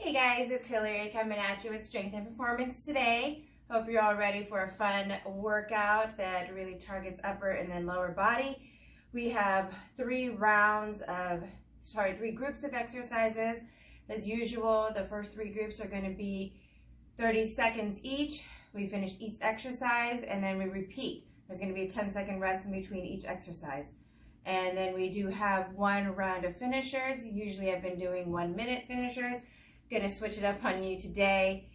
Hey guys, it's Hillary coming at you with Strength and Performance today. Hope you're all ready for a fun workout that really targets upper and then lower body. We have three groups of exercises. As usual, the first three groups are going to be 30 seconds each. We finish each exercise and then we repeat. There's going to be a 10-second rest in between each exercise. And then we do have one round of finishers. Usually I've been doing 1-minute finishers. Gonna switch it up on you today,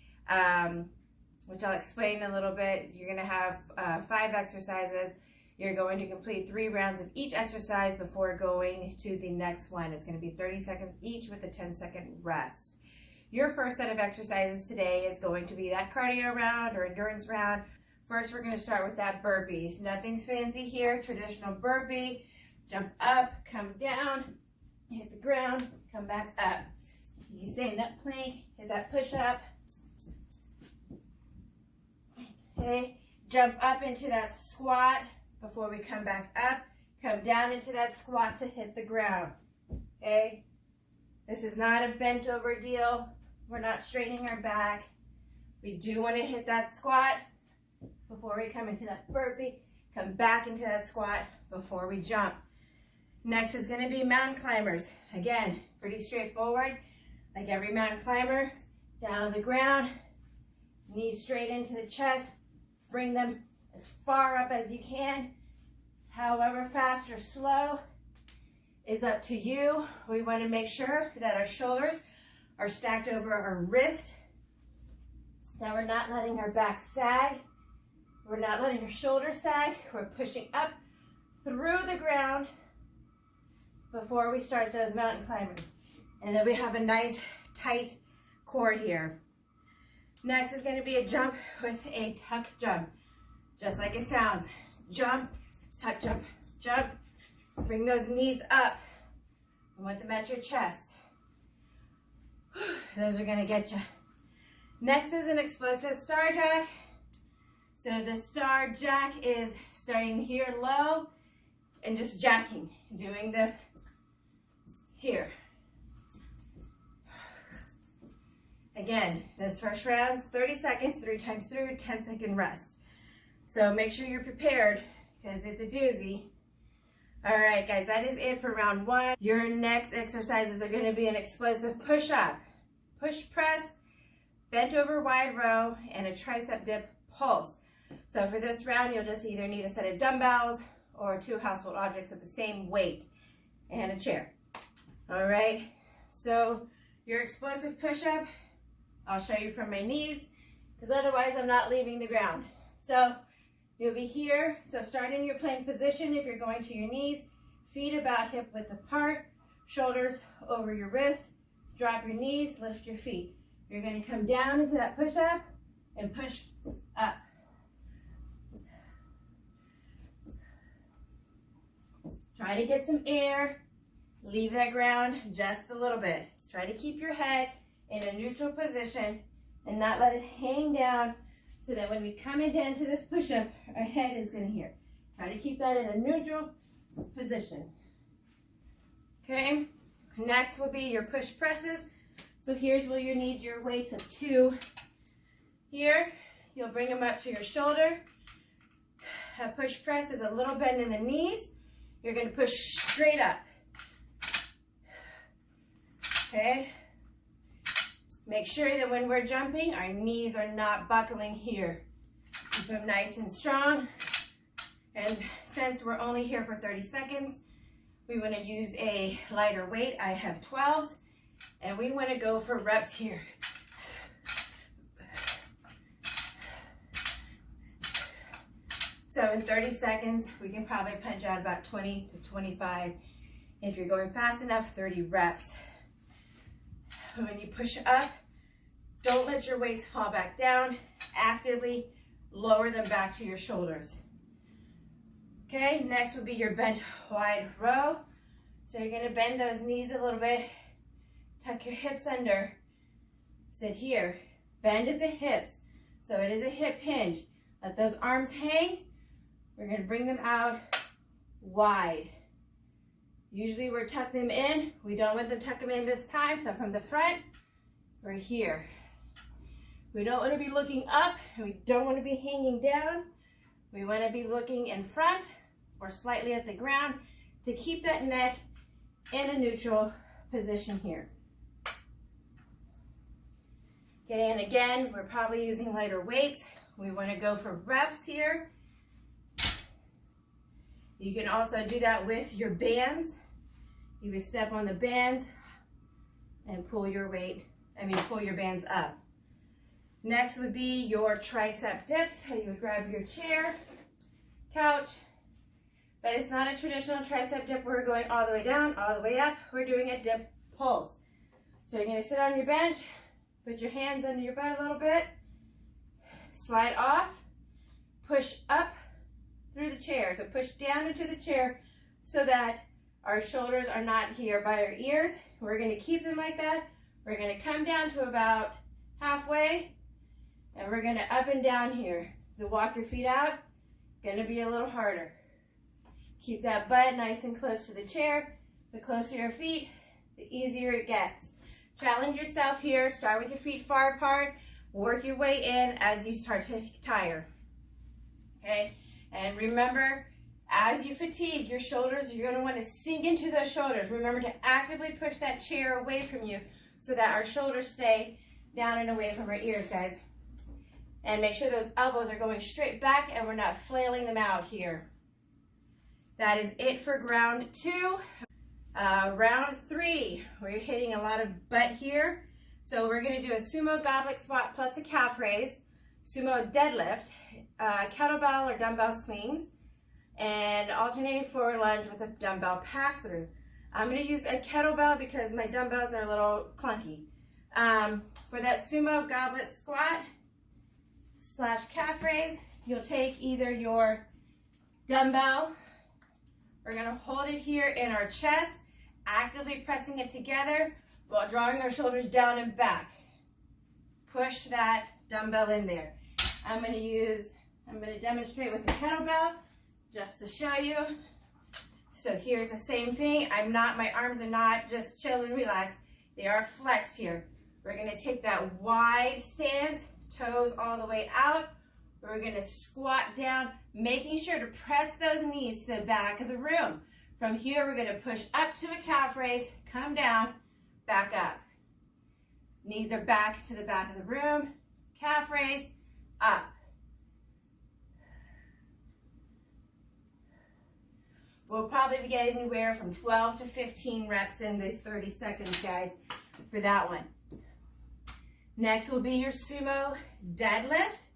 which I'll explain a little bit. You're gonna have 5 exercises. You're going to complete 3 rounds of each exercise before going to the next one. It's gonna be 30 seconds each with a 10-second rest. Your first set of exercises today is going to be that cardio round or endurance round. First, we're gonna start with that burpee. Nothing's fancy here, traditional burpee. Jump up, come down, hit the ground, come back up. You can stay in that plank, hit that push-up. Okay, jump up into that squat before we come back up. Come down into that squat to hit the ground. Okay, this is not a bent over deal. We're not straightening our back. We do want to hit that squat before we come into that burpee. Come back into that squat before we jump. Next is going to be mountain climbers. Again, pretty straightforward. Like every mountain climber, down on the ground, knees straight into the chest, bring them as far up as you can. However fast or slow is up to you. We want to make sure that our shoulders are stacked over our wrist, that we're not letting our back sag, we're not letting our shoulders sag, we're pushing up through the ground before we start those mountain climbers. And then we have a nice tight core here. Next is going to be a jump with a tuck jump. Just like it sounds. Jump, tuck jump, jump. Bring those knees up. I want them at your chest. Those are going to get you. Next is an explosive star jack. So the star jack is starting here low and just jacking. Doing the here. Again, this first round's 30 seconds, 3 times through, 10-second rest. So make sure you're prepared because it's a doozy. All right, guys, that is it for round 1. Your next exercises are going to be an explosive push-up, push press, bent over wide row, and a tricep dip pulse. So for this round, you'll just either need a set of dumbbells or 2 household objects of the same weight and a chair. All right, so your explosive push-up, I'll show you from my knees, because otherwise I'm not leaving the ground. So you'll be here. So start in your plank position if you're going to your knees. Feet about hip width apart. Shoulders over your wrist. Drop your knees, lift your feet. You're going to come down into that push-up and push up. Try to get some air. Leave that ground just a little bit. Try to keep your head in a neutral position and not let it hang down so that when we come into this push-up, our head is going to here. Try to keep that in a neutral position. Okay, next will be your push presses. So here's where you need your weights of 2. Here, you'll bring them up to your shoulder. A push press is a little bend in the knees. You're going to push straight up. Okay. Make sure that when we're jumping, our knees are not buckling here. Keep them nice and strong. And since we're only here for 30 seconds, we want to use a lighter weight. I have 12s, and we want to go for reps here. So in 30 seconds, we can probably punch out about 20 to 25. If you're going fast enough, 30 reps. When you push up, don't let your weights fall back down. Actively lower them back to your shoulders. Okay, next would be your bent wide row. So you're going to bend those knees a little bit. Tuck your hips under. Sit here. Bend at the hips. So it is a hip hinge. Let those arms hang. We're going to bring them out wide. Usually we're tuck them in. We don't want them tuck them in this time. So from the front, we're here. We don't want to be looking up, and we don't want to be hanging down. We want to be looking in front or slightly at the ground to keep that neck in a neutral position here. Okay, and again, we're probably using lighter weights. We want to go for reps here. You can also do that with your bands. You would step on the bands and pull your bands up. Next would be your tricep dips. You would grab your chair, couch, but it's not a traditional tricep dip where we're going all the way down, all the way up. We're doing a dip pulse. So you're gonna sit on your bench, put your hands under your butt a little bit, slide off, push up through the chair. So push down into the chair so that our shoulders are not here by our ears. We're gonna keep them like that. We're gonna come down to about halfway, and we're gonna up and down here. To walk your feet out, gonna be a little harder. Keep that butt nice and close to the chair. The closer your feet, the easier it gets. Challenge yourself here. Start with your feet far apart. Work your way in as you start to tire. Okay? And remember, as you fatigue, your shoulders, you're gonna wanna sink into those shoulders. Remember to actively push that chair away from you so that our shoulders stay down and away from our ears, guys. And make sure those elbows are going straight back and we're not flailing them out here. That is it for round 2. Round 3, we're hitting a lot of butt here. So we're gonna do a sumo goblet squat plus a calf raise, sumo deadlift, kettlebell or dumbbell swings, and alternating forward lunge with a dumbbell pass through. I'm gonna use a kettlebell because my dumbbells are a little clunky. For that sumo goblet squat / calf raise, you'll take either your dumbbell, we're gonna hold it here in our chest, actively pressing it together while drawing our shoulders down and back. Push that dumbbell in there. I'm gonna demonstrate with the kettlebell just to show you. So here's the same thing. My arms are not just chill and relax. They are flexed here. We're gonna take that wide stance, toes all the way out. We're gonna squat down, making sure to press those knees to the back of the room. From here, we're gonna push up to a calf raise, come down, back up. Knees are back to the back of the room, calf raise, up. We'll probably be getting anywhere from 12 to 15 reps in these 30 seconds, guys, for that one. Next will be your sumo deadlift.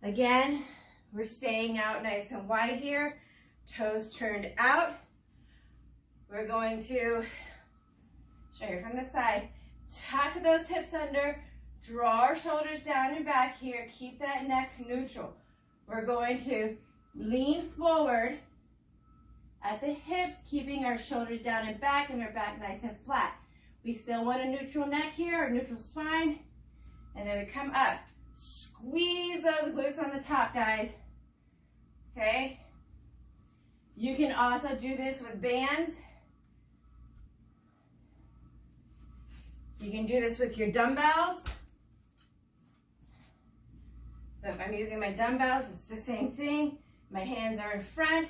Again, we're staying out nice and wide here, toes turned out. We're going to show you from the side. Tuck those hips under, draw our shoulders down and back here, keep that neck neutral. We're going to lean forward at the hips, keeping our shoulders down and back our back nice and flat. We still want a neutral neck here, a neutral spine, and then we come up. Squeeze those glutes on the top, guys. Okay? You can also do this with bands. You can do this with your dumbbells. So if I'm using my dumbbells, it's the same thing. My hands are in front.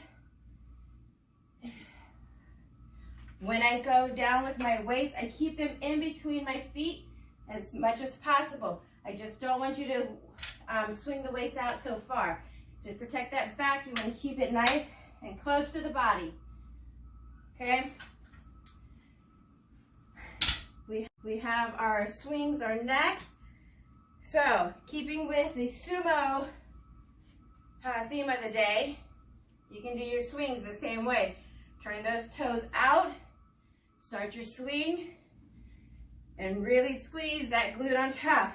When I go down with my weights, I keep them in between my feet as much as possible. I just don't want you to swing the weights out so far. To protect that back, you want to keep it nice and close to the body. Okay? We have our swings are next. So, keeping with the sumo theme of the day, you can do your swings the same way. Turn those toes out, start your swing, and really squeeze that glute on top.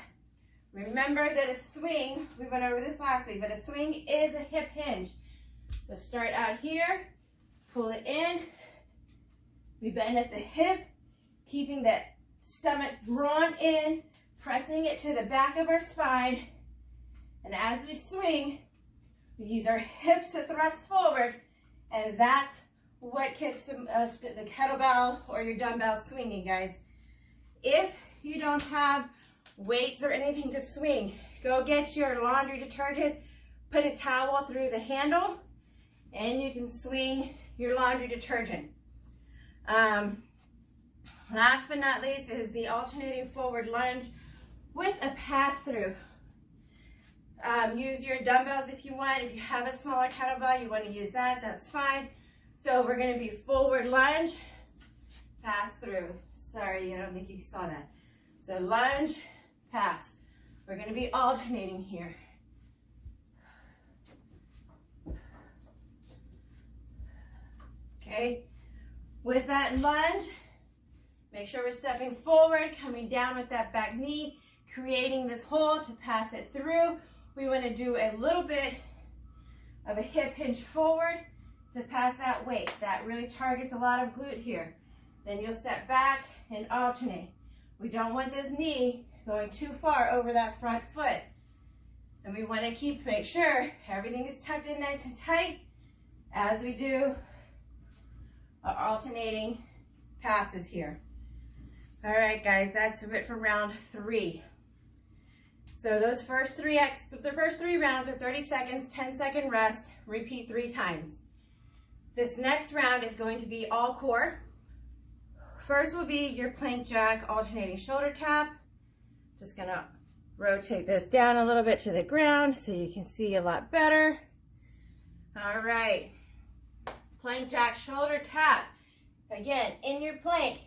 Remember that a swing, we went over this last week, but a swing is a hip hinge. So start out here, pull it in, we bend at the hip, keeping that stomach drawn in, pressing it to the back of our spine, and as we swing, we use our hips to thrust forward, and that's what keeps the kettlebell or your dumbbell swinging, guys. If you don't have weights or anything to swing, go get your laundry detergent, put a towel through the handle, and you can swing your laundry detergent. Last but not least is the alternating forward lunge with a pass-through. Use your dumbbells if you want. If you have a smaller kettlebell, you want to use that, that's fine. So we're going to be forward lunge, pass-through. Sorry, I don't think you saw that. So lunge, pass. We're going to be alternating here. Okay, with that lunge, make sure we're stepping forward, coming down with that back knee, creating this hold to pass it through. We want to do a little bit of a hip hinge forward to pass that weight. That really targets a lot of glute here. Then you'll step back and alternate. We don't want this knee going too far over that front foot. And we want to make sure everything is tucked in nice and tight as we do our alternating passes here. All right, guys, that's it for round 3. So those first three rounds are 30 seconds, 10-second rest, repeat 3 times. This next round is going to be all core. First will be your plank jack alternating shoulder tap. Just gonna rotate this down a little bit to the ground so you can see a lot better. All right, plank jack shoulder tap. Again, in your plank,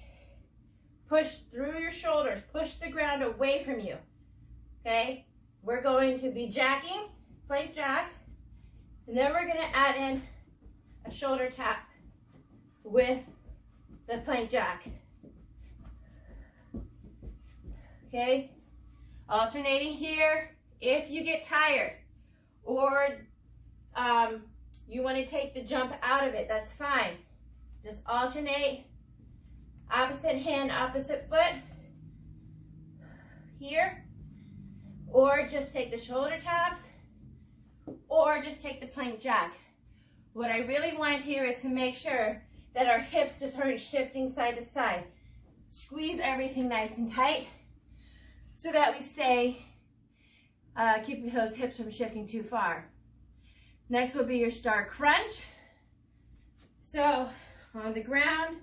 push through your shoulders, push the ground away from you. Okay, we're going to be jacking, plank jack, and then we're gonna add in a shoulder tap with the plank jack. Okay, alternating here. If you get tired or you want to take the jump out of it, that's fine. Just alternate, opposite hand, opposite foot here, or just take the shoulder taps, or just take the plank jack. What I really want here is to make sure that our hips just aren't shifting side to side. Squeeze everything nice and tight so that we stay, keeping those hips from shifting too far. Next will be your star crunch. So on the ground,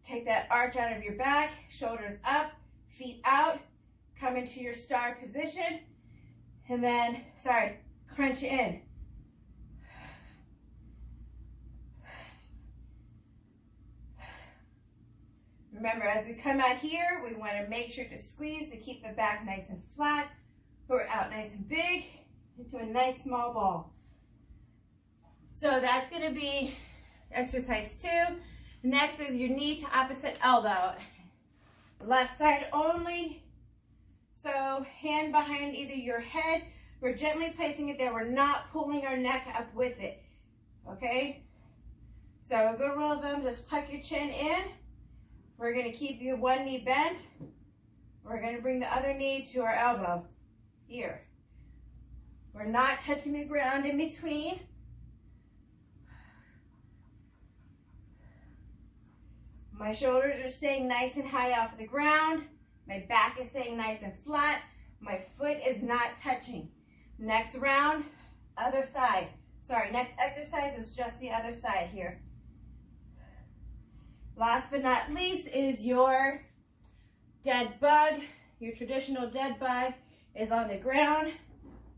take that arch out of your back, shoulders up, feet out, come into your star position, and then, crunch in. Remember, as we come out here, we want to make sure to squeeze to keep the back nice and flat, or out nice and big, into a nice small ball. So that's going to be exercise 2. Next is your knee to opposite elbow. Left side only. So hand behind either your head. We're gently placing it there. We're not pulling our neck up with it. Okay? So a good rule of thumb, just tuck your chin in. We're going to keep the one knee bent. We're going to bring the other knee to our elbow. Here. We're not touching the ground in between. My shoulders are staying nice and high off the ground. My back is staying nice and flat. My foot is not touching. Next round, other side. Next exercise is just the other side here. Last but not least is your dead bug. Your traditional dead bug is on the ground.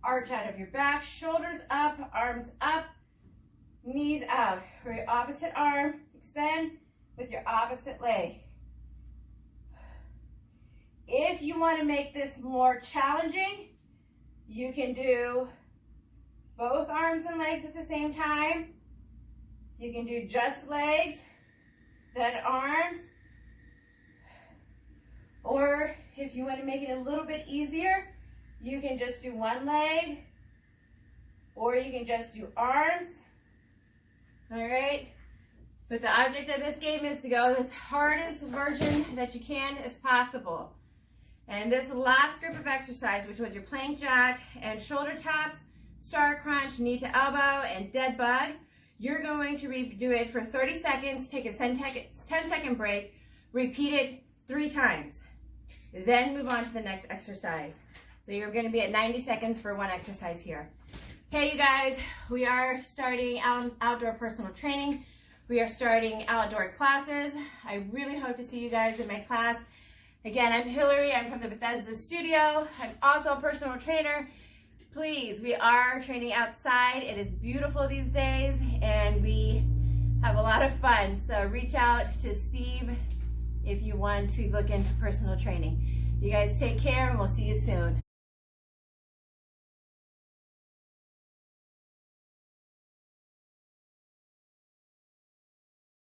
Arch out of your back, shoulders up, arms up, knees out. For your opposite arm, extend with your opposite leg. If you want to make this more challenging, you can do both arms and legs at the same time. You can do just legs, then arms. Or if you want to make it a little bit easier, you can just do one leg, or you can just do arms. All right? But the object of this game is to go as hardest version that you can as possible. And this last group of exercise, which was your plank jack and shoulder taps, star crunch, knee to elbow, and dead bug, You're going to do it for 30 seconds, take a 10-second break, repeat it 3 times, then move on to the next exercise. So you're going to be at 90 seconds for one exercise here. Hey, you guys, we are starting outdoor personal training. We are starting outdoor classes. I really hope to see you guys in my class. Again, I'm Hillary. I'm from the Bethesda studio. I'm also a personal trainer. Please, we are training outside. It is beautiful these days, and we have a lot of fun. So reach out to Steve if you want to look into personal training. You guys take care, and we'll see you soon.